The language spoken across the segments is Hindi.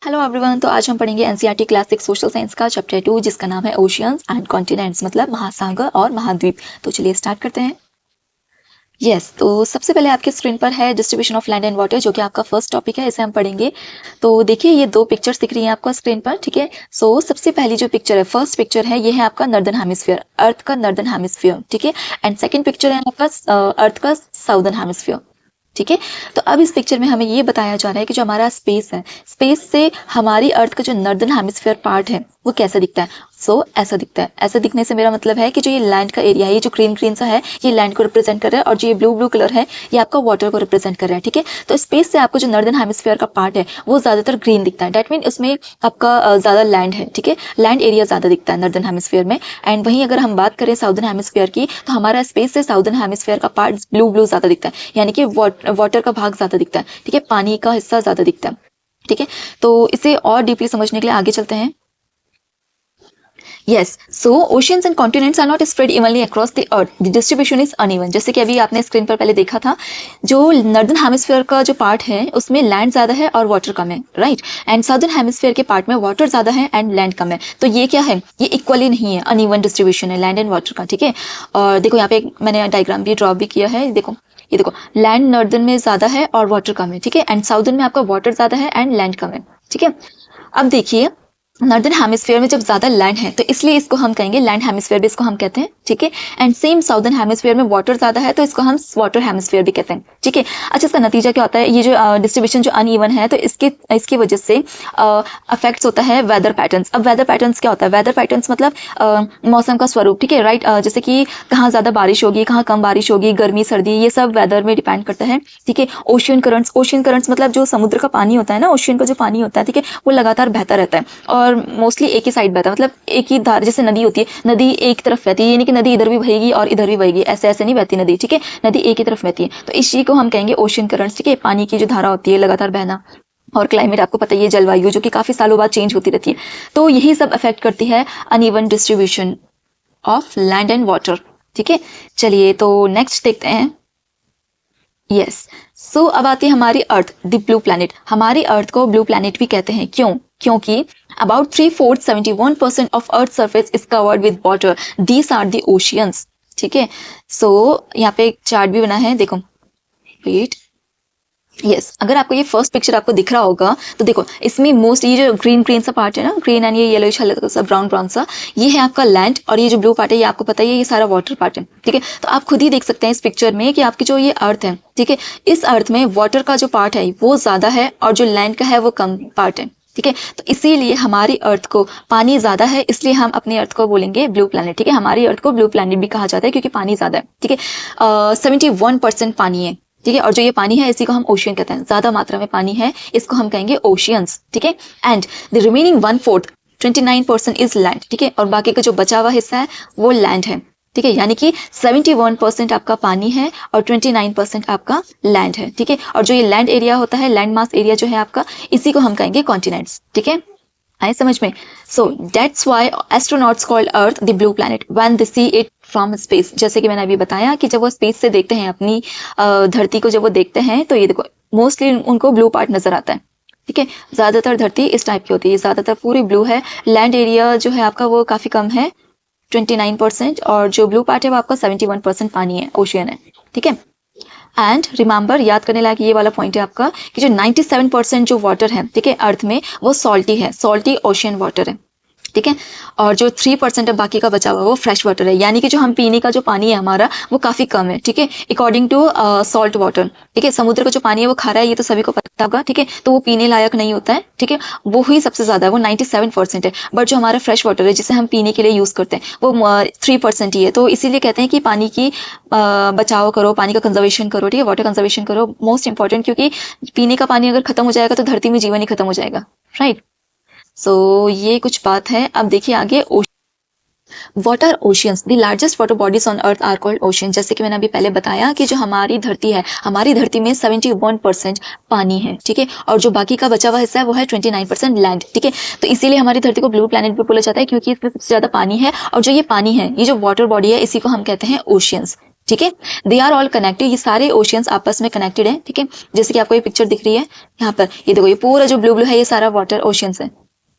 Hello everyone. तो आज हम पढ़ेंगे एनसीईआरटी क्लासिक सोशल साइंस का चैप्टर 2 जिसका नाम है ओशियंस एंड कॉन्टिनेंट्स, मतलब महासागर और महाद्वीप। तो चलिए स्टार्ट करते हैं। तो सबसे पहले आपके स्क्रीन पर है distribution of land and water, जो कि आपका फर्स्ट टॉपिक है, इसे हम पढ़ेंगे। तो देखिए ये दो पिक्चर्स दिख रही हैं आपको स्क्रीन पर, ठीक है। सबसे पहली जो पिक्चर है, फर्स्ट पिक्चर है, ये है आपका नॉर्दर्न हेमिस्फीयर, अर्थ का नॉर्दर्न हेमिस्फीयर, ठीक है। एंड सेकंड पिक्चर है आपका अर्थ का साउदर्न हेमिस्फीयर, ठीक है। तो अब इस पिक्चर में हमें ये बताया जा रहा है कि जो हमारा स्पेस है, स्पेस से हमारी अर्थ का जो नॉर्दर्न हेमिस्फीयर पार्ट है वो कैसा दिखता है। ऐसा दिखता है। ऐसा दिखने से मेरा मतलब है कि जो ये लैंड का एरिया है, ये जो ग्रीन ग्रीन सा है, ये लैंड को रिप्रेजेंट कर रहा है, और जो ये ब्लू ब्लू कलर है ये आपका वाटर को रिप्रेजेंट कर रहा है, ठीक है। तो स्पेस से आपको जो नॉर्दर्न हेमिस्फीयर का पार्ट है वो ज्यादातर ग्रीन दिखता है। डेट मीन उसमें आपका ज्यादा लैंड है, ठीक है। लैंड एरिया ज्यादा दिखता है नॉर्दर्न हेमिस्फीयर में। एंड वहीं अगर हम बात करें साउदर्न हेमिस्फीयर की, तो हमारा स्पेस से साउदर्न हेमिस्फीयर का पार्ट ब्लू ब्लू ज्यादा दिखता है, यानी कि वाटर का भाग ज्यादा दिखता है, ठीक है। पानी का हिस्सा ज्यादा दिखता है, ठीक है। तो इसे और डीपली समझने के लिए आगे चलते हैं। Oceans and continents are not spread evenly across the earth. The distribution is uneven. जैसे कि अभी आपने स्क्रीन पर पहले देखा था, जो नॉर्दर्न हेमिस्फीयर का जो पार्ट है उसमें लैंड ज्यादा है और वाटर कम है, राइट। एंड साउदर्न हेमिस्फीयर के पार्ट में वाटर ज्यादा है एंड लैंड कम है। तो ये क्या है, ये इक्वली नहीं है, अनइवन डिस्ट्रीब्यूशन है लैंड एंड वाटर का, ठीक है। और देखो यहाँ पे मैंने डायग्राम भी ड्रॉ भी किया है, देखो ये देखो, लैंड नॉर्दर्न में ज्यादा है और वाटर कम है, ठीक है। एंड साउदर्न में आपका वाटर ज्यादा है एंड लैंड कम है, ठीक है। अब देखिए नॉर्दर्न हेमिस्फीयर में जब ज्यादा लैंड है तो इसलिए इसको हम कहेंगे लैंड हेमिस्फीयर भी इसको हम कहते हैं, ठीक है। एंड सेम साउदर्न हेमिस्फीयर में वाटर ज्यादा है तो इसको हम वाटर हेमिस्फीयर भी कहते हैं, ठीक है। अच्छा, इसका नतीजा क्या होता है, ये जो डिस्ट्रीब्यूशन जो अनइवन है तो इसकी वजह से अफेक्ट्स होता है वेदर पैटर्न्स। अब वेदर पैटर्न्स क्या होता है, वेदर पैटर्न्स मतलब मौसम का स्वरूप, ठीक है, राइट। जैसे कि कहाँ ज्यादा बारिश होगी, कहाँ कम बारिश होगी, गर्मी सर्दी, ये सब वेदर में डिपेंड करता है, ठीक है। ओशियन करंट्स मतलब जो समुद्र का पानी होता है ना, ओशियन का जो पानी होता है, ठीक है, वो लगातार बहता रहता है और मोस्टली एक ही साइड बहता है, मतलब एक ही धार, जैसे नदी होती है, नदी एक तरफ बहती है, यानी कि नदी इधर भी बहेगी और इधर भी बहेगी, ऐसे ऐसे नहीं बहती नदी, ठीक है। नदी एक ही तरफ बहती है, तो इस चीज को हम कहेंगे ओशियन करंट्स, ठीक है। पानी की जो धारा होती है लगातार बहना, और क्लाइमेट आपको पता ही है, जलवायु जो कि काफी सालों बाद चेंज होती रहती है, तो यही सब अफेक्ट करती है uneven distribution of land and water, ठीक है। चलिए तो नेक्स्ट देखते हैं। अब आती है हमारी अर्थ, द ब्लू प्लैनेट। हमारी अर्थ को ब्लू प्लैनेट भी कहते हैं, क्यों? क्योंकि about 3/4 71% of earth surface is covered with water, these are the oceans, ठीक है। यहाँ पे एक चार्ट भी बना है, देखो, वेट, अगर आपको ये फर्स्ट पिक्चर आपको दिख रहा होगा तो देखो, इसमें मोस्ट ये जो ग्रीन ग्रीन सा पार्ट है ना, ग्रीन एंड ये येलोइश हल्का सा ब्राउन ब्राउन सा, ये है आपका लैंड, और ये जो ब्लू पार्ट है ये आपको पता ही है, ये सारा वाटर पार्ट है, ठीक है। तो आप खुद ही देख सकते हैं इस पिक्चर में कि आपकी जो ये अर्थ है, ठीक है, इस अर्थ में वाटर का जो पार्ट है वो ज्यादा है और जो लैंड का है वो कम पार्ट है, ठीक है। तो इसीलिए हमारी अर्थ को पानी ज्यादा है, इसलिए हम अपनी अर्थ को बोलेंगे ब्लू प्लैनेट, ठीक है। हमारी अर्थ को ब्लू प्लैनेट भी कहा जाता है क्योंकि पानी ज्यादा है, ठीक है। 71% पानी है, ठीक है। और जो ये पानी है इसी को हम ओशियन कहते हैं, ज्यादा मात्रा में पानी है, इसको हम कहेंगे ओशियंस, ठीक है। And the remaining 1/4 29% is land, ठीक है। और बाकी का जो बचा हुआ हिस्सा है वो लैंड है, ठीक है। यानी कि 71% आपका पानी है और 29% आपका लैंड है, ठीक है। और जो ये लैंड एरिया होता है, लैंड मास एरिया जो है आपका, इसी को हम कहेंगे कॉन्टिनेंट्स, ठीक है। आए समझ में? That's why astronauts called earth the blue planet when they see it from space. जैसे कि मैंने अभी बताया कि जब वो स्पेस से देखते हैं अपनी धरती को, जब वो देखते हैं तो ये देखो मोस्टली उनको ब्लू पार्ट नजर आता है, ठीक है। ज्यादातर धरती इस टाइप की होती है, ज्यादातर पूरी ब्लू है, लैंड एरिया जो है आपका वो काफी कम है 29%, और जो ब्लू पार्ट है वो आपका 71% पानी है, ओशियन है, ठीक है। एंड रिमेंबर, याद करने लायक ये वाला पॉइंट है आपका कि जो 97% जो वाटर है, ठीक है, अर्थ में, वो सॉल्टी है, सॉल्टी ओशियन वाटर है, ठीक है। और जो 3% है बाकी का बचा हुआ वो फ्रेश वाटर है, यानी कि जो हम पीने का जो पानी है हमारा वो काफी कम है, ठीक है, अकॉर्डिंग टू सॉल्ट वाटर, ठीक है। समुद्र का जो पानी है वो खारा है, ये तो सभी को पता होगा, ठीक है, तो वो पीने लायक नहीं होता है, ठीक है। वो ही सबसे ज्यादा है, वो 97% है। बट जो हमारा फ्रेश वाटर है जिसे हम पीने के लिए यूज करते हैं वो 3% ही है। तो इसीलिए कहते हैं कि पानी की बचाव करो, पानी का कंजर्वेशन करो, ठीक है, वाटर कंजर्वेशन करो, मोस्ट इंपॉर्टेंट, क्योंकि पीने का पानी अगर खत्म हो जाएगा तो धरती में जीवन ही खत्म हो जाएगा, राइट। ये कुछ बात है। अब देखिए आगे, What are oceans? The largest water bodies on earth are called oceans. जैसे कि मैंने अभी पहले बताया कि जो हमारी धरती है, हमारी धरती में 71% पानी है, ठीक है, और जो बाकी का बचा हुआ हिस्सा है वो है 29% लैंड, ठीक है। तो इसीलिए हमारी धरती को ब्लू प्लैनेट भी बोला जाता है, क्योंकि इसमें सबसे ज्यादा पानी है, और जो ये पानी है, ये जो वाटर बॉडी है, इसी को हम कहते हैं ओशियंस, ठीक है। दे आर ऑल कनेक्टेड, ये सारे ओशियंस आपस में कनेक्टेड हैं। ठीक है, जैसे कि आपको ये पिक्चर दिख रही है यहाँ पर, ये देखो, ये पूरा जो ब्लू ब्लू है ये सारा वाटर ओशियंस है।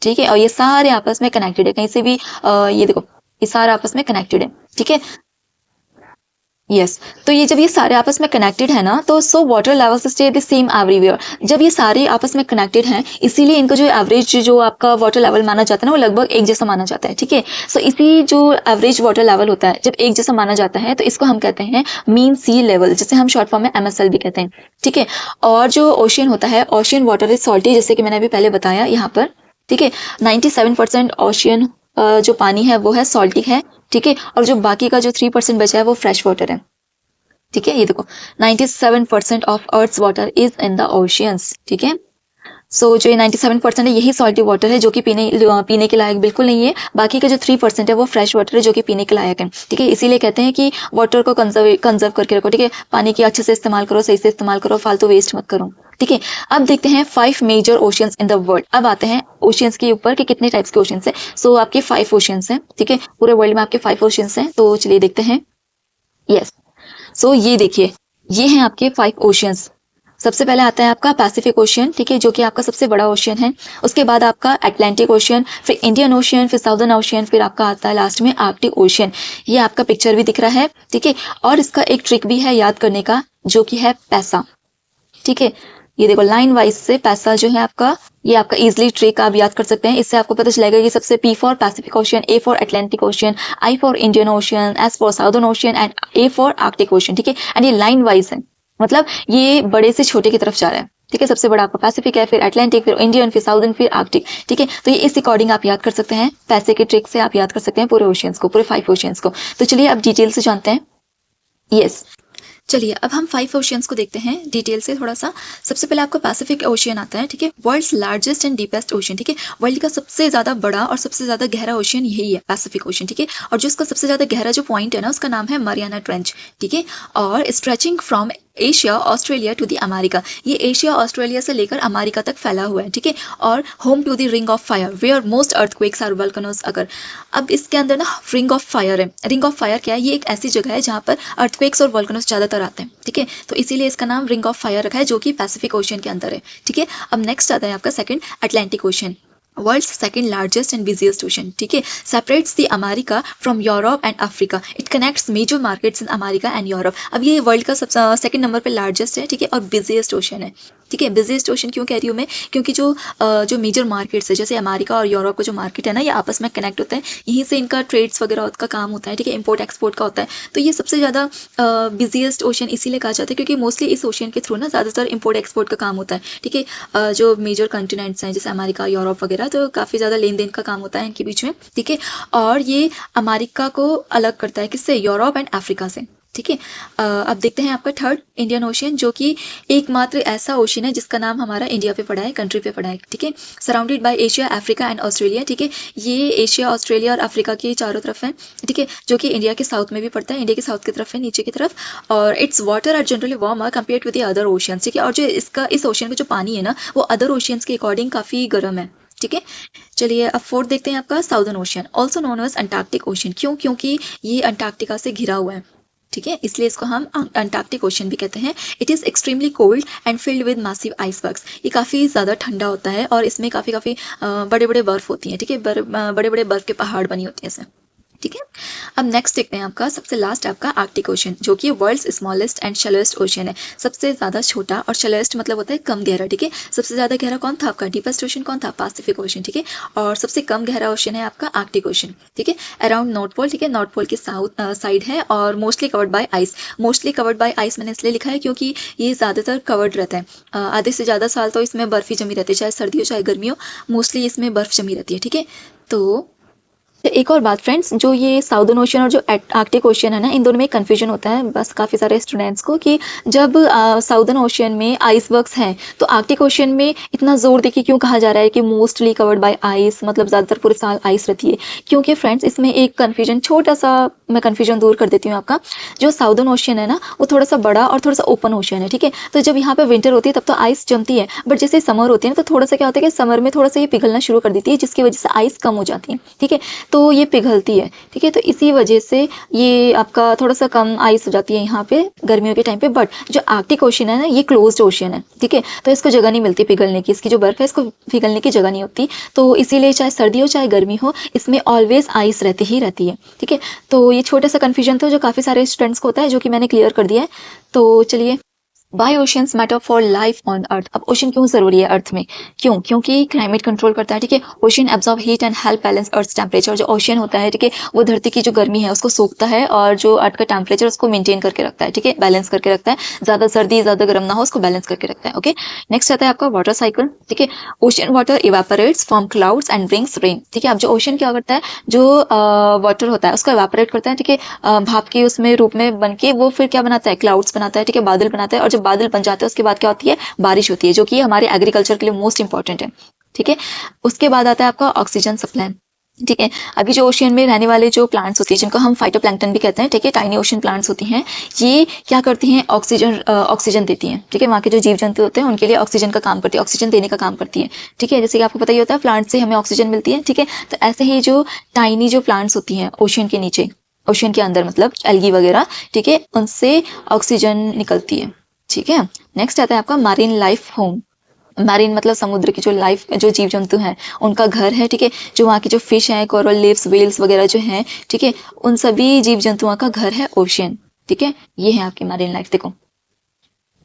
ठीक है, और ये सारे आपस में कनेक्टेड है, कहीं से भी ये देखो, ये सारे आपस में कनेक्टेड है। ठीक है, यस। तो ये जब ये सारे आपस में कनेक्टेड है ना, तो so water levels stay the same everywhere. जब ये सारे आपस में कनेक्टेड हैं, इसीलिए इनका जो एवरेज जो आपका वाटर लेवल माना जाता है ना, वो लगभग एक जैसा माना जाता है। ठीक है, सो इसी जो एवरेज वाटर लेवल होता है, जब एक जैसा माना जाता है, तो इसको हम कहते हैं मीन सी लेवल, जिसे हम शॉर्ट फॉर्म में MSL भी कहते हैं। ठीक है, और जो ओशियन होता है, ओशियन वाटर इज सॉल्टी, जैसे कि मैंने अभी पहले बताया यहाँ पर। ठीक है, 97% ओशियन जो पानी है वो है सॉल्टी है। ठीक है, और जो बाकी का जो 3% बचा है वो फ्रेश वाटर है। ठीक है, ये देखो, 97% of earth's water is in the oceans. ठीक है, सो जो ये 97% है यही सॉल्टी वाटर है, जो कि पीने के लायक बिल्कुल नहीं है। बाकी का जो 3% है वो फ्रेश वाटर है, जो कि पीने के लायक है। ठीक है, इसीलिए कहते हैं कि वाटर को कंजर्व करके रखो। ठीक है, पानी की अच्छे से इस्तेमाल करो, सही से इस्तेमाल करो, फालतू वेस्ट मत करो। ठीक है, अब देखते हैं 5 major oceans in the world. अब आते हैं ओशियंस के ऊपर कि कितने टाइप्स के ओशियंस हैं। सो आपके 5 ओशियंस हैं। ठीक है, पूरे वर्ल्ड में आपके 5 ओशियंस हैं। तो चलिए देखते हैं। यस, सो ये देखिए, ये हैं आपके 5 ओशियंस। सबसे पहले आता है आपका पैसिफिक ओशियन। ठीक है, जो कि आपका सबसे बड़ा ओशियन है। उसके बाद आपका अटलांटिक ओशियन, फिर इंडियन ओशियन, फिर साउदर्न ओशियन, फिर आपका आता है लास्ट में आर्कटिक ओशियन। ये आपका पिक्चर भी दिख रहा है। ठीक है, और इसका एक ट्रिक भी है याद करने का, जो कि है पैसा। ठीक है, ये देखो, लाइन वाइज से पैसा जो है आपका, ये आपका इजिली ट्रिक आप याद कर सकते हैं। इससे आपको पता चलेगा कि सबसे P for Pacific ocean, A for Atlantic ocean, I for Indian ocean, S for southern ocean and A for Arctic ocean. ठीक है, एंड ये लाइन वाइज है, मतलब ये बड़े से छोटे की तरफ जा रहा है। ठीक है, सबसे बड़ा आपका पैसिफिक है, फिर अटलांटिक, फिर इंडियन, फिर साउदर्न, फिर आर्कटिक। ठीक है, तो ये इस अकॉर्डिंग आप याद कर सकते हैं, पैसे के ट्रिक से आप याद कर सकते हैं पूरे ओशियंस को, पूरे 5 ओशियंस को। तो चलिए अब डिटेल से जानते हैं। यस, चलिए अब हम 5 ओशियंस को देखते हैं डिटेल से थोड़ा सा। सबसे पहले आपका पैसिफिक ओशियन आता है। ठीक है, world's largest and deepest ocean. ठीक है, वर्ल्ड का सबसे ज़्यादा बड़ा और सबसे ज़्यादा गहरा ओशियन यही है, पैसिफिक ओशियन। ठीक है, और जो उसका सबसे ज़्यादा गहरा जो पॉइंट है ना, उसका नाम है मरियाना ट्रेंच। ठीक है, और stretching from Asia Australia to the America, ये एशिया ऑस्ट्रेलिया से लेकर अमेरिका तक फैला हुआ है। ठीक है, और home to the ring of fire where most earthquakes are volcanoes occur. अब इसके अंदर ना रिंग ऑफ फायर है। रिंग ऑफ फायर क्या है? ये एक ऐसी जगह है जहाँ पर अर्थक्वेक्स और वोल्केनोज ज़्यादातर आते हैं। ठीक है, तो इसीलिए इसका नाम रिंग ऑफ फायर रखा है, जो कि पैसिफिक ओशियन के अंदर है। ठीक है, अब नेक्स्ट आता है आपका second Atlantic ocean, world's second largest and busiest ocean. ठीक है, separates the America from Europe and Africa, it connects major markets in America and Europe. अब ये वर्ल्ड का सबसे सेकंड नंबर पे लार्जेस्ट है। ठीक है, और बिजिएस्ट ओशन है। ठीक है, बिजिएस्ट ओशन क्यों कह रही हूँ मैं? क्योंकि जो मेजर मार्केट्स है, जैसे अमेरिका और यूरोप का जो मार्केट है ना, ये आपस में कनेक्ट होता है, यहीं से इनका ट्रेड्स वगैरह का काम होता है। ठीक है, इंपोर्ट एक्सपोर्ट का होता है। तो ये सबसे ज़्यादा बिजिएस्ट ओशन इसीलिए कहा जाता है क्योंकि मोस्टली इस ओशन के थ्रू ना ज़्यादातर इंपोर्ट एक्सपोर्ट का काम होता है। ठीक है, जो मेजर कंटिनेंट्स हैं जैसे अमेरिका, यूरोप वगैरह, तो काफ़ी ज़्यादा लेन देन का काम होता है इनके बीच में। ठीक है, और ये अमेरिका को अलग करता है किससे? यूरोप एंड अफ्रीका से। ठीक है, अब देखते हैं आपका थर्ड इंडियन ओशियन, जो कि एकमात्र ऐसा ओशियन है जिसका नाम हमारा इंडिया पे पड़ा है, कंट्री पे पड़ा है। ठीक है, surrounded by Asia, Africa and Australia. ठीक है, ये एशिया, ऑस्ट्रेलिया और अफ्रीका के चारों तरफ है। ठीक है, जो कि इंडिया के साउथ में भी पड़ता है, इंडिया के साउथ की तरफ है, नीचे की तरफ। और it's water are generally warmer compared with the other oceans. ठीक है, और जो इस ओशियन का जो पानी है ना, वो अदर ओशियंस के अकॉर्डिंग काफ़ी गर्म है। ठीक है, चलिए अब फोर्थ देखते हैं आपका southern ocean, also known as Antarctic ocean. क्यों? क्योंकि ये अंटार्कटिका से घिरा हुआ है। ठीक है, इसलिए इसको हम अंटार्कटिक ओशियन भी कहते हैं। It is extremely cold and filled with massive icebergs. ये काफ़ी ज़्यादा ठंडा होता है और इसमें काफ़ी बड़े बड़े बर्फ़ होती हैं। ठीक है, बड़े बड़े बर्फ़ के पहाड़ बनी होती हैं इसमें। ठीक है, अब नेक्स्ट देखते हैं आपका सबसे लास्ट आपका आर्कटिक ओशन, जो कि वर्ल्ड्स स्मॉलेस्ट एंड शैलोएस्ट ओशन है। सबसे ज़्यादा छोटा, और शैलोएस्ट मतलब होता है कम गहरा। ठीक है, सबसे ज़्यादा गहरा कौन था आपका? डीपेस्ट ओशन कौन था? Pacific ocean. ठीक है, और सबसे कम गहरा ओशन है आपका आर्कटिक ओशन। ठीक है, अराउंड नॉर्थ पोल। ठीक है, नॉर्थ पोल के साउथ साइड है और mostly covered by ice. Mostly covered by ice मैंने इसलिए लिखा है क्योंकि ये ज़्यादातर कवर्ड रहता है। आधे से ज़्यादा साल तो इसमें बर्फ़ ही जमी रहती है, चाहे सर्दी हो चाहे गर्मी हो, मोस्टली इसमें बर्फ़ जमी रहती है। ठीक है, तो एक और बात फ्रेंड्स, जो ये साउदर्न ओशियन और जो आर्कटिक ओशियन है ना, इन दोनों में कन्फ्यूजन होता है बस काफ़ी सारे स्टूडेंट्स को कि जब साउदर्न ओशियन में आइसबर्ग्स हैं तो आर्कटिक ओशियन में इतना जोर देके क्यों कहा जा रहा है कि मोस्टली कवर्ड बाय आइस, मतलब ज़्यादातर पूरे साल आइस रहती है? क्योंकि फ्रेंड्स इसमें एक कन्फ्यूजन, छोटा सा मैं कन्फ्यूजन दूर कर देती हूँ आपका। जो साउदर्न ओशियन है ना, वो थोड़ा सा बड़ा और थोड़ा सा ओपन ओशियन है। ठीक है, तो जब यहाँ पे विंटर होती है तब तो आइस जमती है, बट जैसे समर होती है ना, तो थोड़ा सा क्या होता है कि समर में थोड़ा सा ये पिघलना शुरू कर देती है, जिसकी वजह से आइस कम हो जाती है। ठीक है, तो तो ये पिघलती है, ठीक है। तो इसी वजह से ये आपका थोड़ा सा कम आइस हो जाती है यहाँ पे गर्मियों के टाइम पे। बट जो आर्कटिक ओशन है ना, ये क्लोज्ड ओशन है, ठीक है, तो इसको जगह नहीं मिलती पिघलने की, इसकी जो बर्फ है इसको पिघलने की जगह नहीं होती, तो इसीलिए चाहे सर्दी हो चाहे गर्मी हो, इसमें ऑलवेज आइस रहती ही रहती है, ठीक है। तो ये छोटा सा कन्फ्यूजन था जो काफ़ी सारे स्टूडेंट्स को होता है, जो कि मैंने क्लियर कर दिया है। तो चलिए, why oceans matter for life on earth. अब ओशन क्यों जरूरी है अर्थ में? क्यों? क्योंकि क्लाइमेट कंट्रोल करता है, ठीक है। Ocean absorb heat and help balance earth temperature. जो ओशन होता है, ठीक है, वो धरती की जो गर्मी है उसको सोखता है और जो अर्थ का टेम्परेचर उसको मेंटेन करके रखता है, ठीक है, बैलेंस करके रखता है, ज्यादा सर्दी ज्यादा गर्म ना हो उसको बैलेंस करके रखता है। ओके, नेक्स्ट आता है आपका वाटर साइकिल, ठीक है। Ocean water evaporates from clouds and brings rain, ठीक है। अब जो ओशन क्या करता है, जो वाटर होता है उसको इवेपोरेट करता है, ठीक है, भाप के उसमें रूप में बन के वो फिर क्या बनाता है, क्लाउड्स बनाता है, ठीक है, बादल बनाता है। और जब बादल बन जाते हैं उसके बाद क्या होती है, बारिश होती है, जो कि हमारे एग्रीकल्चर के लिए मोस्ट इंपॉर्टेंट है, ठीक है। उसके बाद आता है आपका ऑक्सीजन सप्लाई, ठीक है। अभी जो ओशियन में रहने वाले जो प्लांट्स होती है जिनको हम फाइटोप्लैंक्टन भी कहते हैं, ठीक है, टाइनी ओशन प्लांट्स होती हैं, ये क्या करती हैं, ऑक्सीजन देती हैं, ठीक है। वहाँ के जो जीव जंतु होते हैं उनके लिए ऑक्सीजन का काम करती है, ऑक्सीजन देने का काम करती है, ठीक है। जैसे कि आपको पता ही होता है प्लांट से हमें ऑक्सीजन मिलती है, ठीक है। तो ऐसे ही जो टाइनी जो प्लांट्स होती हैं ओशियन के नीचे, ओशियन के अंदर मतलब एल्गी वगैरह, ठीक है, उनसे ऑक्सीजन निकलती है, ठीक है। नेक्स्ट आता है आपका मैरीन लाइफ होम। मैरीन मतलब समुद्र की जो लाइफ, जो जीव जंतु हैं उनका घर है, ठीक है। जो वहाँ की जो फिश हैं, कोरल लीव्स, व्हेल्स वगैरह जो हैं, ठीक है, उन सभी जीव जंतुओं का घर है ओशियन, ठीक है। ये है आपकी मैरीन लाइफ, देखो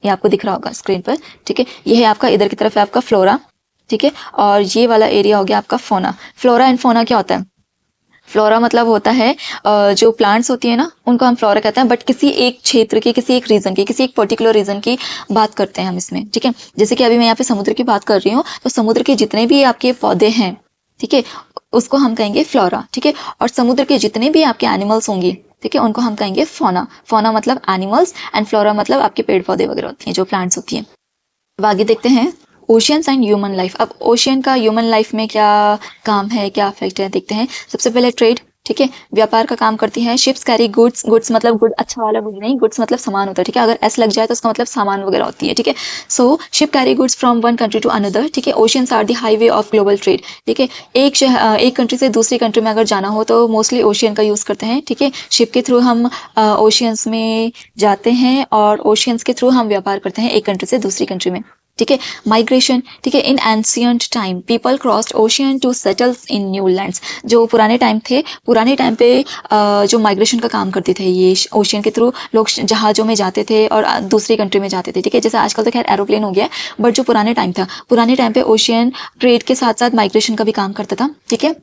ये आपको दिख रहा होगा स्क्रीन पर, ठीक है। ये है आपका, इधर की तरफ है आपका फ्लोरा, ठीक है, और ये वाला एरिया हो गया आपका फोना। फ्लोरा एंड फोना क्या होता है? फ्लोरा मतलब होता है जो प्लांट्स होती है ना उनको हम फ्लोरा कहते हैं, बट किसी एक क्षेत्र की, किसी एक रीजन की, किसी एक पर्टिकुलर रीजन की बात करते हैं हम इसमें, ठीक है। जैसे कि अभी मैं यहाँ पे समुद्र की बात कर रही हूँ, तो समुद्र के जितने भी आपके पौधे हैं, ठीक है, उसको हम कहेंगे फ्लोरा, ठीक है। और समुद्र के जितने भी आपके एनिमल्स होंगे, ठीक है, उनको हम कहेंगे फोना। फोना मतलब एनिमल्स एंड फ्लोरा मतलब आपके पेड़ पौधे वगैरह होती हैं, जो प्लांट्स होती हैं। अब आगे देखते हैं ओशियंस एंड ह्यूमन लाइफ। अब ओशियन का ह्यूमन लाइफ में क्या काम है, क्या इफेक्ट है, देखते हैं। सबसे पहले ट्रेड, ठीक है, व्यापार का काम करती हैं। शिप्स कैरी गुड्स, गुड्स मतलब गुड अच्छा वाला गुड नहीं, गुड्स मतलब सामान होता है, ठीक है। अगर एस लग जाए तो उसका मतलब सामान वगैरह होती है, ठीक है। So ship carry goods from one country to another, ठीक है। Oceans are the highway of global trade, ठीक है। एक कंट्री से दूसरी कंट्री में अगर जाना हो तो मोस्टली ओशियन का यूज करते हैं, ठीक है। शिप के थ्रू हम ओशियंस में जाते हैं और ओशियंस के थ्रू हम व्यापार करते हैं एक कंट्री से दूसरी कंट्री में, ठीक है। माइग्रेशन, ठीक है, in ancient time people crossed ocean to settles in new lands. जो पुराने टाइम थे, पुराने टाइम पे जो माइग्रेशन का काम करते थे ये ओशियन के थ्रू लोग जहाज़ों में जाते थे और दूसरी कंट्री में जाते थे, ठीक है। जैसे आजकल तो खैर एरोप्लेन हो गया, बट जो पुराने टाइम था, पुराने टाइम पे ओशियन ट्रेड के साथ साथ माइग्रेशन का भी काम करता था, ठीक है।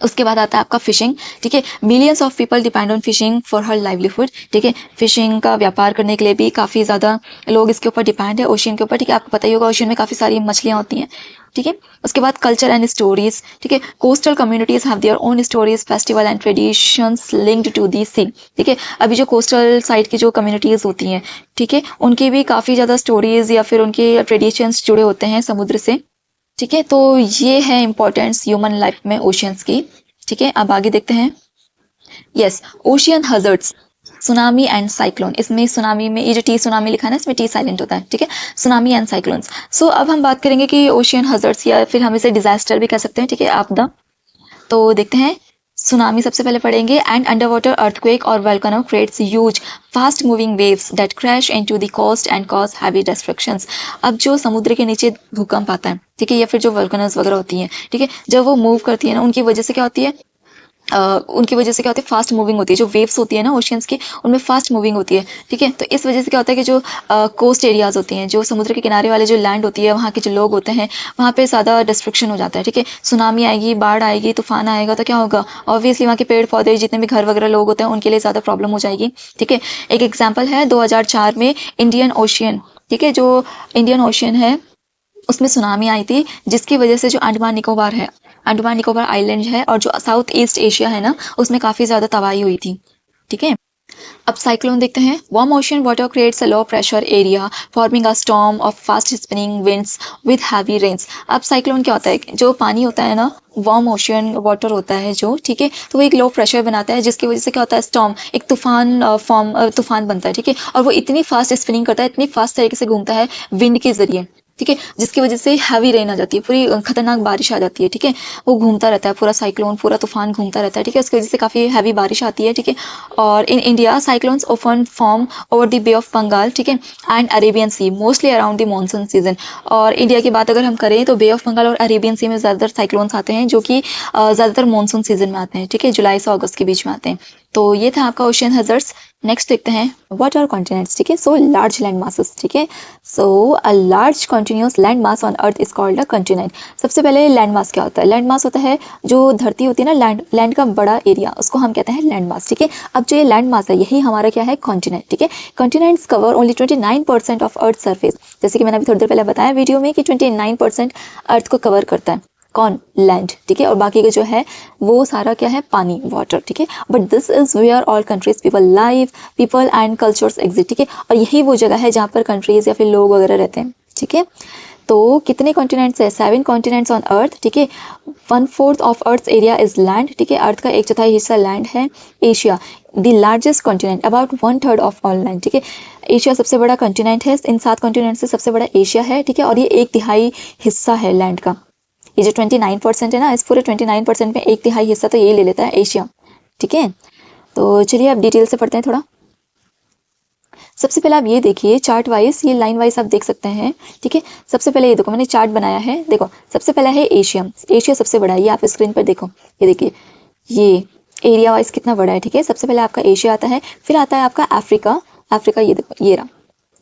उसके बाद आता है आपका फिशिंग, ठीक है। Millions of people depend on fishing for her livelihood, ठीक है। फिशिंग का व्यापार करने के लिए भी काफ़ी ज़्यादा लोग इसके ऊपर डिपेंड है, ओशियन के ऊपर, ठीक है। आपको पता ही होगा ओशियन में काफ़ी सारी मछलियाँ होती हैं, ठीक है। उसके बाद कल्चर एंड स्टोरीज, ठीक है। Coastal communities have their own stories, festival and traditions linked to the sea, ठीक है। अभी जो कोस्टल साइड की जो कम्युनिटीज होती हैं, ठीक है, उनकी भी काफ़ी ज़्यादा स्टोरीज या फिर उनके ट्रेडिशंस जुड़े होते हैं समुद्र से, ठीक है। तो ये है इंपॉर्टेंस ह्यूमन लाइफ में ओशियंस की, ठीक है। अब आगे देखते हैं। Yes, ocean hazards, tsunami and cyclone. इसमें सुनामी में ये जो टी सुनामी लिखा है ना, इसमें टी साइलेंट होता है, ठीक है। Tsunami and cyclones. सो अब हम बात करेंगे कि ओशियन हजर्ड्स या फिर हम इसे डिजास्टर भी कह सकते हैं, ठीक है, आपदा। तो देखते हैं, सुनामी सबसे पहले पढ़ेंगे। एंड अंडर वाटर अर्थक्वेक और volcano creates huge fast moving waves that crash into the coast and cause heavy destructions. अब जो समुद्र के नीचे भूकंप आता है, ठीक है, या फिर जो वोल्केनोज वगैरह होती हैं, ठीक है, जब वो मूव करती है ना, उनकी वजह से क्या होती है, फास्ट मूविंग होती है। जो वेव्स होती है ना ओशियंस की, उनमें फास्ट मूविंग होती है, ठीक है। तो इस वजह से क्या होता है कि जो कोस्ट एरियाज होती हैं, जो समुद्र के किनारे वाले जो लैंड होती है, वहाँ के जो लोग होते हैं, वहाँ पे ज़्यादा डिस्ट्रक्शन हो जाता है, ठीक है। सुनामी आएगी, बाढ़ आएगी, तूफान आएगा तो क्या होगा, ऑब्वियसली वहाँ के पेड़ पौधे, जितने भी घर वगैरह लोग होते हैं, उनके लिए ज़्यादा प्रॉब्लम हो जाएगी, ठीक है। एक एग्जाम्पल है 2004 में इंडियन ओशियन, ठीक है, जो इंडियन ओशियन है उसमें सुनामी आई थी, जिसकी वजह से जो अंडमान निकोबार है, अंडमान निकोबार आइलैंड है और जो साउथ ईस्ट एशिया है ना, उसमें काफ़ी ज़्यादा तबाही हुई थी, ठीक है। अब साइक्लोन देखते हैं। Warm ocean water creates a low pressure area forming a storm of fast spinning winds with heavy rains. अब साइक्लोन क्या होता है, जो पानी होता है ना, वार्म ओशन वाटर होता है जो, ठीक है, तो वो एक लो प्रेशर बनाता है, जिसकी वजह से क्या होता है, स्टॉर्म, एक तूफान बनता है, ठीक है। और वो इतनी फास्ट स्पिनिंग करता है, इतनी फास्ट तरीके से घूमता है विंड के जरिए, ठीक है, जिसकी वजह से हैवी रेन आ जाती है, पूरी खतरनाक बारिश आ जाती है। ठीक है, वो घूमता रहता है, पूरा साइक्लोन, पूरा तूफान घूमता रहता है। ठीक है, उसकी वजह से काफ़ी हैवी बारिश आती है। ठीक है, और in India cyclones often form over the Bay of Bengal, ठीक है, and Arabian Sea mostly around the monsoon season. और इंडिया की बात अगर हम करें तो बे ऑफ बंगाल और अरेबियन सी में ज़्यादातर साइक्लोन्स आते हैं, जो कि ज़्यादातर मानसून सीजन में आते हैं। ठीक है, जुलाई से अगस्त के बीच में आते हैं। तो ये था आपका ओशियन हैजर्ड्स। नेक्स्ट देखते हैं व्हाट आर कॉन्टिनेंट्स। ठीक है, सो लार्ज लैंड मासेस। ठीक है, so a large continuous land mass on earth is called a continent. सबसे पहले लैंड मास क्या होता है? लैंड मास होता है जो धरती होती है ना, लैंड का बड़ा एरिया, उसको हम कहते हैं लैंड मास। ठीक है, अब जो ये लैंड मास है यही हमारा क्या है? कॉन्टिनेंट। ठीक है, continents cover only 29% of earth surface. जैसे कि मैंने अभी थोड़ी देर पहले बताया वीडियो में कि 29% अर्थ को कवर करता है कौन? लैंड। ठीक है, और बाकी का जो है वो सारा क्या है? पानी, वाटर। ठीक है, but this is where all countries people live, people and cultures exist. ठीक है, और यही वो जगह है जहाँ पर कंट्रीज या फिर लोग वगैरह रहते हैं। ठीक है, तो कितने कॉन्टिनेंट्स है? 7 कॉन्टिनेंट्स ऑन अर्थ। ठीक है, 1/4 of earth area is land. ठीक है, अर्थ का 1/4 हिस्सा लैंड है। Asia the largest continent, about 1/3 of all land. ठीक है, एशिया सबसे बड़ा कॉन्टिनेंट है। इन 7 कॉन्टिनेंट से सबसे बड़ा एशिया है। ठीक है, और ये 1/3 हिस्सा है लैंड का। ये जो 29% है ना, इस पूरे 29% में 1/3 हिस्सा तो यही ले लेता है, एशिया। ठीक है, तो चलिए अब डिटेल से पढ़ते हैं थोड़ा। सबसे पहले आप ये देखिए चार्ट वाइज, ये लाइन वाइज आप देख सकते हैं। ठीक है, सबसे पहले ये देखो मैंने चार्ट बनाया है। देखो सबसे पहला है एशिया। एशिया सबसे बड़ा है, ये आप स्क्रीन पर देखो, ये देखिए ये एरिया वाइज कितना बड़ा है। ठीक है, सबसे पहले आपका एशिया आता है, फिर आता है आपका अफ्रीका। अफ्रीका ये देखो, ये रहा।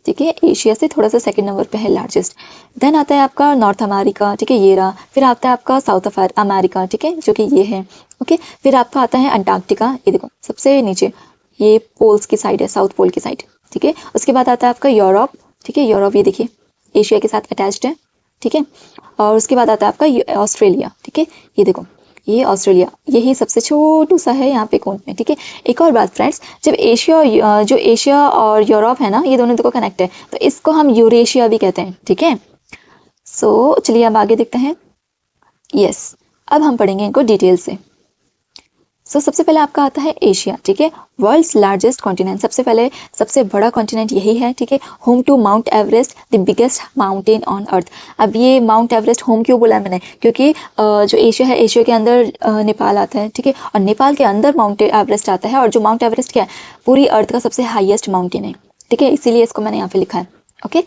ठीक है, एशिया से थोड़ा सा सेकंड नंबर पे है लार्जेस्ट। देन आता है आपका नॉर्थ अमेरिका। ठीक है, ये रहा। फिर आता है आपका साउथ अमेरिका। ठीक है, जो कि ये है। ओके, फिर आपका आता है अंटार्कटिका, ये देखो सबसे नीचे, ये पोल्स की साइड है, साउथ पोल की साइड। ठीक है, उसके बाद आता है आपका यूरोप। ठीक है, यूरोप ये देखिए एशिया के साथ अटैच्ड है। ठीक है, और उसके बाद आता है आपका ऑस्ट्रेलिया। ठीक है, ये देखो ये ऑस्ट्रेलिया, यही सबसे छोटू सा है यहाँ पे कोन में। ठीक है, एक और बात फ्रेंड्स, जब एशिया और यूरोप है ना, ये दोनों को कनेक्ट है, तो इसको हम यूरेशिया भी कहते हैं। ठीक है, सो चलिए अब आगे देखते हैं। यस, अब हम पढ़ेंगे इनको डिटेल से। सो सबसे पहले आपका आता है एशिया। ठीक है, वर्ल्ड्स लार्जेस्ट कॉन्टिनेंट, सबसे पहले सबसे बड़ा कॉन्टिनेंट यही है। ठीक है, home to Mount Everest, the biggest mountain on earth. अब ये माउंट एवरेस्ट होम क्यों बोला मैंने? क्योंकि जो एशिया है, एशिया के अंदर नेपाल आता है। ठीक है, और नेपाल के अंदर माउंट एवरेस्ट आता है, और जो माउंट एवरेस्ट क्या है? पूरी अर्थ का सबसे हाईएस्ट माउंटेन है। ठीक है, इसीलिए इसको मैंने यहाँ पे लिखा है। ओके,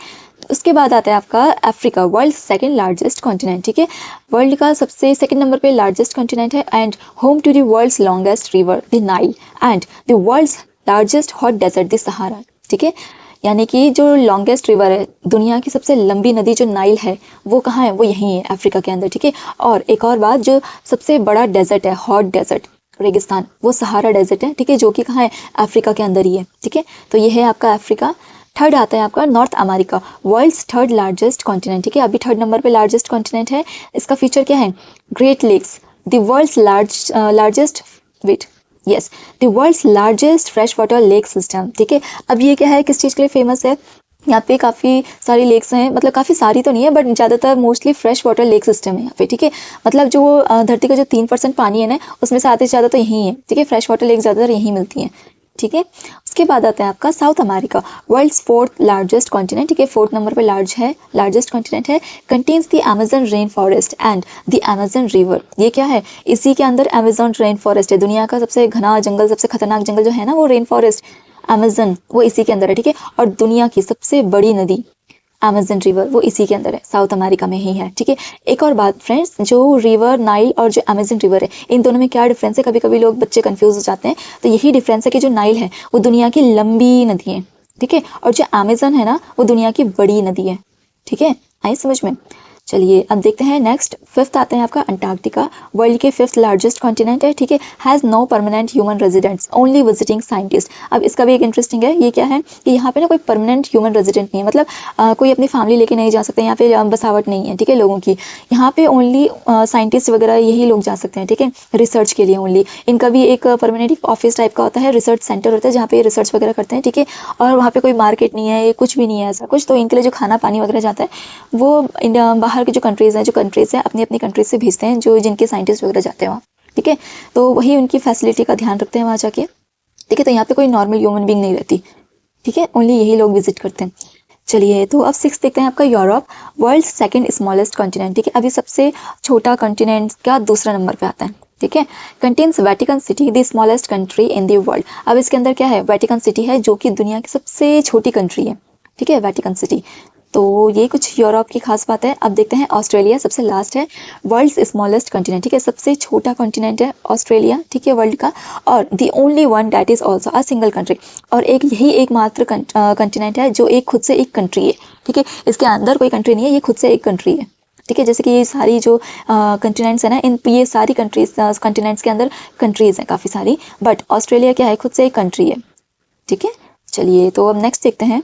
उसके बाद आता है आपका Africa, world second largest continent. ठीक है, वर्ल्ड का सबसे सेकंड नंबर पे लार्जेस्ट कॉन्टिनेंट है, and home to the world's longest river the Nile, and the world's largest hot desert the Sahara. ठीक है, यानी कि जो लॉन्गेस्ट रिवर है, दुनिया की सबसे लंबी नदी जो नाइल है, वो कहाँ है? वो यहीं है, अफ्रीका के अंदर। ठीक है, और एक और बात, जो सबसे बड़ा डेजर्ट है, हॉट डेजर्ट, रेगिस्तान, वो सहारा डेजर्ट है। ठीक है, जो कि कहाँ है? अफ्रीका के अंदर ही है। ठीक है, तो ये है आपका अफ्रीका। थर्ड आता है आपका North America, world's third largest continent. ठीक है, अभी थर्ड नंबर पे लार्जेस्ट कॉन्टिनेंट है। इसका फीचर क्या है? Great Lakes, the world's largest wet yes the world's largest fresh water lake system. ठीक है, अब ये क्या है, किस चीज़ के लिए फेमस है? यहाँ पे काफ़ी सारी लेक्स हैं, मतलब काफ़ी सारी तो नहीं है, बट ज़्यादातर mostly fresh water lake system है यहाँ पे। ठीक है, मतलब जो धरती का जो 3% पानी है ना, उसमें से आधे से ज़्यादा तो यहीं है। ठीक है, फ्रेश वाटर लेक ज़्यादातर यहीं मिलती हैं। ठीक है, उसके बाद आता है आपका South America, world's fourth largest continent. ठीक है, फोर्थ नंबर पे लार्जेस्ट कॉन्टिनेंट है। Contains the Amazon rain forest and the Amazon River. ये क्या है? इसी के अंदर अमेजन रेन फॉरेस्ट है। दुनिया का सबसे घना जंगल, सबसे खतरनाक जंगल जो है ना, वो रेन फॉरेस्ट अमेजन, वो इसी के अंदर है। ठीक है, और दुनिया की सबसे बड़ी नदी अमेजन रिवर, वो इसी के अंदर है, साउथ अमेरिका में ही है। ठीक है, एक और बात फ्रेंड्स, जो रिवर नाइल और जो अमेजन रिवर है, इन दोनों में क्या डिफरेंस है? कभी कभी लोग बच्चे कंफ्यूज हो जाते हैं। तो यही डिफरेंस है कि जो नाइल है वो दुनिया की लंबी नदी है। ठीक है, और जो अमेजन है ना, वो दुनिया की बड़ी नदी है। ठीक है, आई समझ में? चलिए अब देखते हैं नेक्स्ट। फिफ्थ आते हैं आपका अंटार्कटिका, वर्ल्ड के फिफ्थ लार्जेस्ट कॉन्टिनेंट है। ठीक है, has no permanent human residents, only visiting scientist. अब इसका भी एक इंटरेस्टिंग है, ये क्या है कि यहाँ पे ना कोई परमानेंट ह्यूमन रेजिडेंट नहीं है, मतलब कोई अपनी फैमिली लेके नहीं जा सकते, यहाँ पे बसावट नहीं है। ठीक है, लोगों की यहाँ पे ओनली साइंटिस्ट वगैरह यही लोग जा सकते हैं। ठीक है, रिसर्च के लिए ओनली। इनका भी एक परमानेंट ऑफिस टाइप का होता है, रिसर्च सेंटर होता है, जहाँ पे रिसर्च वगैरह करते हैं। ठीक है, और वहाँ पे कोई मार्केट नहीं है, कुछ भी नहीं है ऐसा कुछ। तो इनके लिए जो खाना पानी वगैरह जाता है वो बाहर के जो कंट्रीज़ हैं अपनी अपनी कंट्रीज से भेजते हैं, जो जिनके साइंटिस्ट वगैरह जाते हैं वहाँ। ठीक है, तो वही उनकी फैसिलिटी का ध्यान रखते हैं वहाँ जाके। ठीक है, तो यहाँ पे कोई नॉर्मल ह्यूमन बीइंग नहीं रहती। ठीक है, ओनली यही लोग विजिट करते हैं। चलिए तो अब 6 देखते हैं आपका Europe, world second smallest continent. ठीक है, अभी सबसे छोटा कॉन्टिनेंट का दूसरा नंबर पे आता है। ठीक है, contains Vatican city the smallest country in the world. अब इसके अंदर क्या है, वेटिकन सिटी है जो कि दुनिया की सबसे छोटी कंट्री है। ठीक है, वेटिकन सिटी। तो ये कुछ यूरोप की खास बात है। अब देखते हैं ऑस्ट्रेलिया, सबसे लास्ट है, वर्ल्ड्स स्मॉलेस्ट कॉन्टिनेंट। ठीक है, सबसे छोटा कॉन्टिनेंट है ऑस्ट्रेलिया। ठीक है, वर्ल्ड का, और the only one that is also a single country, और एक यही एकमात्र कॉन्टिनेंट है जो एक खुद से एक कंट्री है। ठीक है, इसके अंदर कोई कंट्री नहीं है, ये खुद से एक कंट्री है। ठीक है, जैसे कि ये सारी जो कॉन्टिनेंट्स है ना, इन ये सारी कंट्रीज कॉन्टिनेंट्स के अंदर कंट्रीज हैं काफ़ी सारी, बट ऑस्ट्रेलिया क्या है, खुद से एक कंट्री है। ठीक है, चलिए तो अब नेक्स्ट देखते हैं।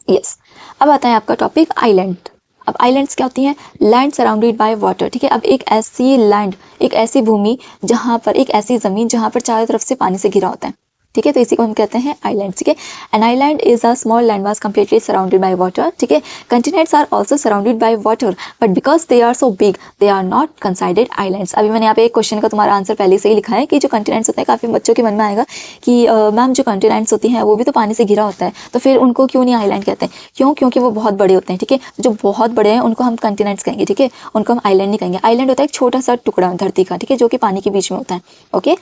यस, अब आता है आपका टॉपिक आइलैंड। अब आइलैंड्स क्या होती हैं, लैंड सराउंडेड बाय वाटर। ठीक है, अब एक ऐसी लैंड, एक ऐसी भूमि जहाँ पर, एक ऐसी जमीन जहाँ पर चारों तरफ से पानी से घिरा होता है। ठीक है, तो इसी को हम कहते हैं आइलैंड। ठीक है, an island is a small land mass completely surrounded by water. ठीक है, continents are also surrounded by water, but because they are so big they are not considered islands. अभी मैंने यहाँ पे एक क्वेश्चन का तुम्हारा आंसर पहले से ही लिखा है कि जो कंटिनेंट्स होते हैं, काफी बच्चों के मन में आएगा कि मैम जो कंटिनेंट्स होती हैं वो भी तो पानी से घिरा होता है, तो फिर उनको क्यों नहीं आइलैंड कहते हैं? क्यों? क्योंकि वो बहुत बड़े होते हैं। ठीक है, जो बहुत बड़े हैं उनको हम कंटिनेंट्स कहेंगे। ठीक है, उनको हम आइलैंड नहीं कहेंगे। आइलैंड होता है एक छोटा सा टुकड़ा धरती का, ठीक है, जो कि पानी के बीच में होता है। ओके,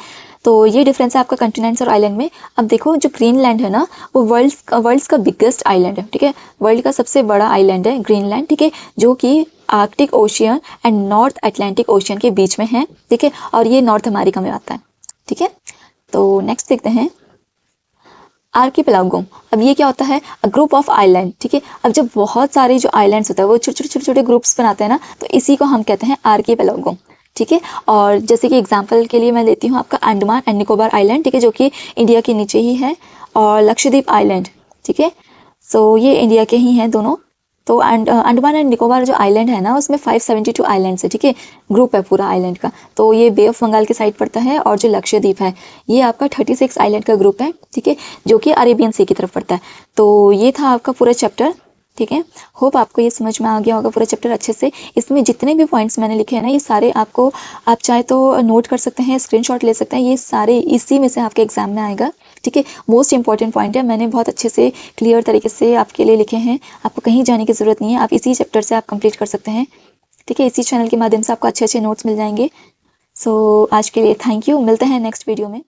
तो ये डिफरेंस है आपका कंटिनेंट्स और आइलैंड में। अब देखो, जो ग्रीनलैंड है ना, वो वर्ल्ड्स का बिगेस्ट आइलैंड है। ठीक है, वर्ल्ड का सबसे बड़ा आइलैंड है ग्रीनलैंड। ठीक है, जो कि Arctic ocean and north Atlantic ocean के बीच में है। ठीक है, और ये नॉर्थ अमेरिका में आता है। ठीक है, तो नेक्स्ट देखते हैं आर्किपेलागो। अब ये क्या होता है, अ ग्रुप ऑफ आइलैंड। ठीक है, अब जब बहुत सारे जो आइलैंड्स होता है वो छोटे छोटे ग्रुप्स बनाते हैं ना, तो इसी को हम कहते हैं आर्किपेलागो। ठीक है, और जैसे कि एग्जांपल के लिए मैं लेती हूँ आपका अंडमान एंड निकोबार आइलैंड। ठीक है, जो कि इंडिया के नीचे ही है, और लक्षद्वीप आइलैंड। ठीक है, सो ये इंडिया के ही हैं दोनों। तो अंडमान एंड निकोबार जो आइलैंड है ना, उसमें 572 आइलैंड्स है। ठीक है, ग्रुप है पूरा आइलैंड का। तो ये बे ऑफ बंगाल के साइड पड़ता है, और जो लक्षद्वीप है ये आपका 36 आइलैंड का ग्रुप है। ठीक है, जो कि अरेबियन सी की तरफ पड़ता है। तो ये था आपका पूरा चैप्टर। ठीक है, होप आपको ये समझ में आ गया होगा पूरा चैप्टर अच्छे से। इसमें जितने भी पॉइंट्स मैंने लिखे हैं ना, ये सारे आपको, आप चाहे तो नोट कर सकते हैं, स्क्रीनशॉट ले सकते हैं, ये सारे इसी में से आपके एग्जाम में आएगा। ठीक है, मोस्ट इंपॉर्टेंट पॉइंट है, मैंने बहुत अच्छे से क्लियर तरीके से आपके लिए लिखे हैं, आपको कहीं जाने की ज़रूरत नहीं है, आप इसी चैप्टर से आप कंप्लीट कर सकते हैं। ठीक है, इसी चैनल के माध्यम से आपको अच्छे अच्छे नोट्स मिल जाएंगे। सो आज के लिए थैंक यू, मिलते हैं नेक्स्ट वीडियो में।